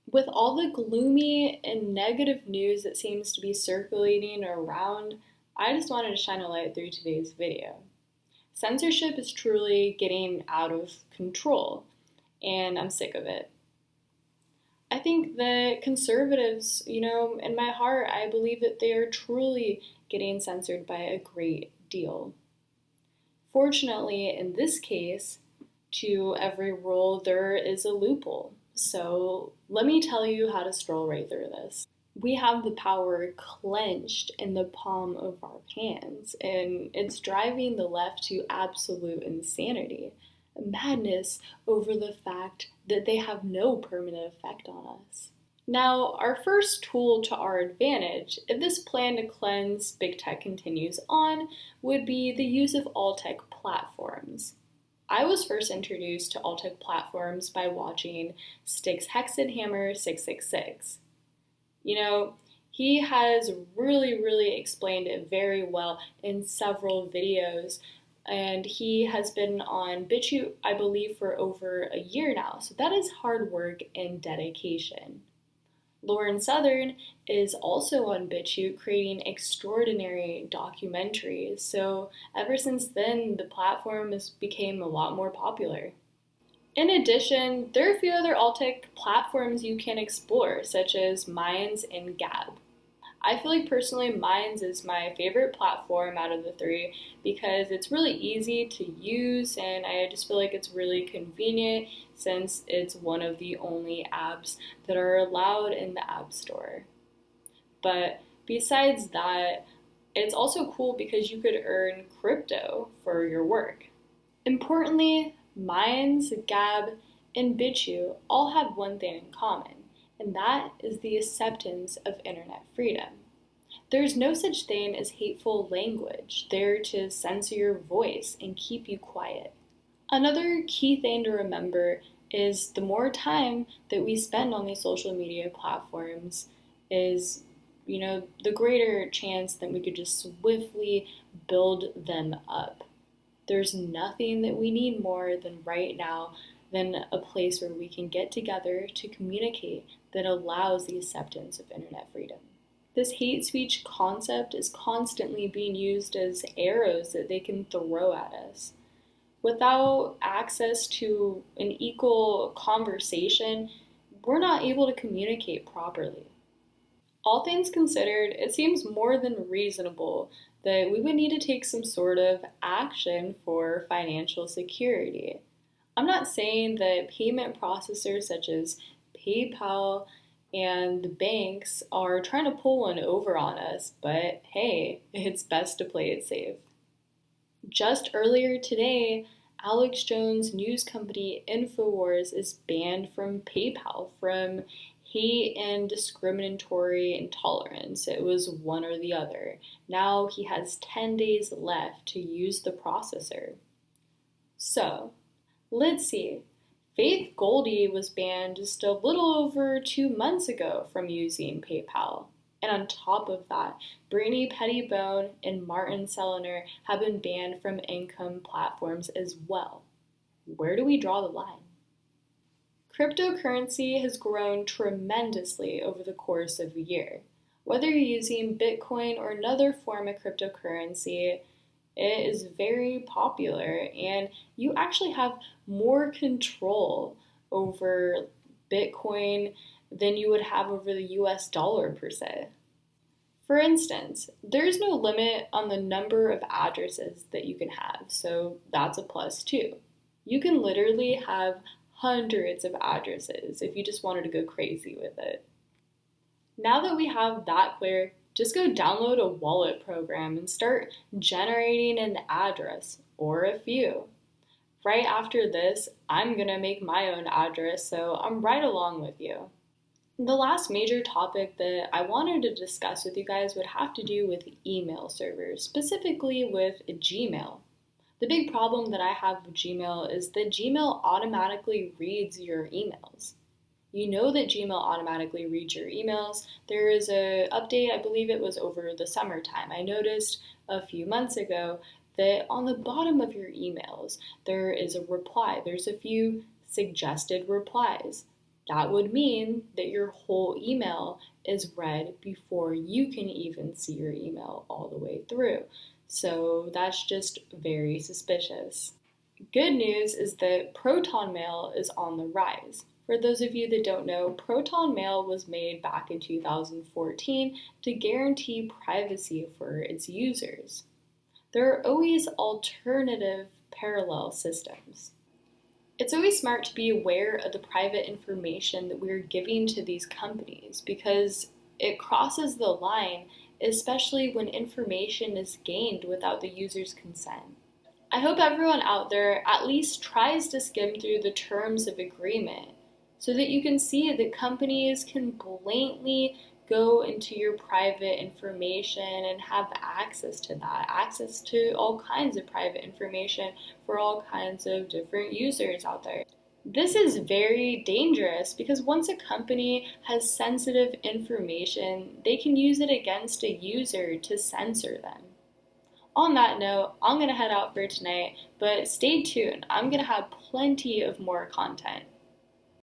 With all the gloomy and negative news that seems to be circulating around, I just wanted to shine a light through today's video. Censorship is truly getting out of control, and I'm sick of it. I think that conservatives, in my heart, I believe that they are truly getting censored by a great deal. Fortunately, in this case, to every rule, there is a loophole. So let me tell you how to stroll right through this. We have the power clenched in the palm of our hands, and it's driving the left to absolute insanity, madness over the fact that they have no permanent effect on us. Now, our first tool to our advantage, if this plan to cleanse big tech continues on, would be the use of alt tech platforms. I was first introduced to alt tech platforms by watching Styx Hexenhammer 666. He has really explained it very well in several videos, and he has been on BitChute, I believe, for over a year now. So that is hard work and dedication. Lauren Southern is also on BitChute creating extraordinary documentaries. So ever since then, the platform has become a lot more popular. In addition, there are a few other alt tech platforms you can explore, such as Minds and Gab. I feel like personally Minds is my favorite platform out of the three because it's really easy to use and I just feel like it's really convenient since it's one of the only apps that are allowed in the App Store. But besides that, it's also cool because you could earn crypto for your work. Importantly, Minds, Gab, and BitChute all have one thing in common, and that is the acceptance of internet freedom. There's no such thing as hateful language there to censor your voice and keep you quiet. Another key thing to remember is the more time that we spend on these social media platforms is, the greater chance that we could just swiftly build them up. There's nothing that we need more than right now than a place where we can get together to communicate that allows the acceptance of internet freedom. This hate speech concept is constantly being used as arrows that they can throw at us. Without access to an equal conversation, we're not able to communicate properly. All things considered, it seems more than reasonable that we would need to take some sort of action for financial security. I'm not saying that payment processors such as PayPal and the banks are trying to pull one over on us, but hey, it's best to play it safe. Just earlier today, Alex Jones' news company InfoWars is banned from PayPal from hate and discriminatory intolerance. It was one or the other. Now he has 10 days left to use the processor. So, let's see. Faith Goldy was banned just a little over 2 months ago from using PayPal. And on top of that, Brittany Pettibone and Martin Sellner have been banned from income platforms as well. Where do we draw the line? Cryptocurrency has grown tremendously over the course of a year. Whether you're using Bitcoin or another form of cryptocurrency, it is very popular and you actually have more control over Bitcoin than you would have over the US dollar per se. For instance, there's no limit on the number of addresses that you can have, so that's a plus too. You can literally have hundreds of addresses if you just wanted to go crazy with it. Now that we have that clear, just go download a wallet program and start generating an address or a few. Right after this, I'm going to make my own address, so I'm right along with you. The last major topic that I wanted to discuss with you guys would have to do with email servers, specifically with Gmail. The big problem that I have with Gmail is that Gmail automatically reads your emails. You know that Gmail automatically reads your emails. There is an update, I believe it was over the summertime. I noticed a few months ago that on the bottom of your emails, there is a reply. There's a few suggested replies. That would mean that your whole email is read before you can even see your email all the way through. So that's just very suspicious. Good news is that Proton Mail is on the rise. For those of you that don't know, Proton Mail was made back in 2014 to guarantee privacy for its users. There are always alternative parallel systems. It's always smart to be aware of the private information that we're giving to these companies because it crosses the line, especially when information is gained without the user's consent. I hope everyone out there at least tries to skim through the terms of agreement so that you can see that companies can blatantly go into your private information and have access to that, access to all kinds of private information for all kinds of different users out there. This is very dangerous because once a company has sensitive information, they can use it against a user to censor them. On that note, I'm going to head out for tonight, but stay tuned. I'm going to have plenty of more content.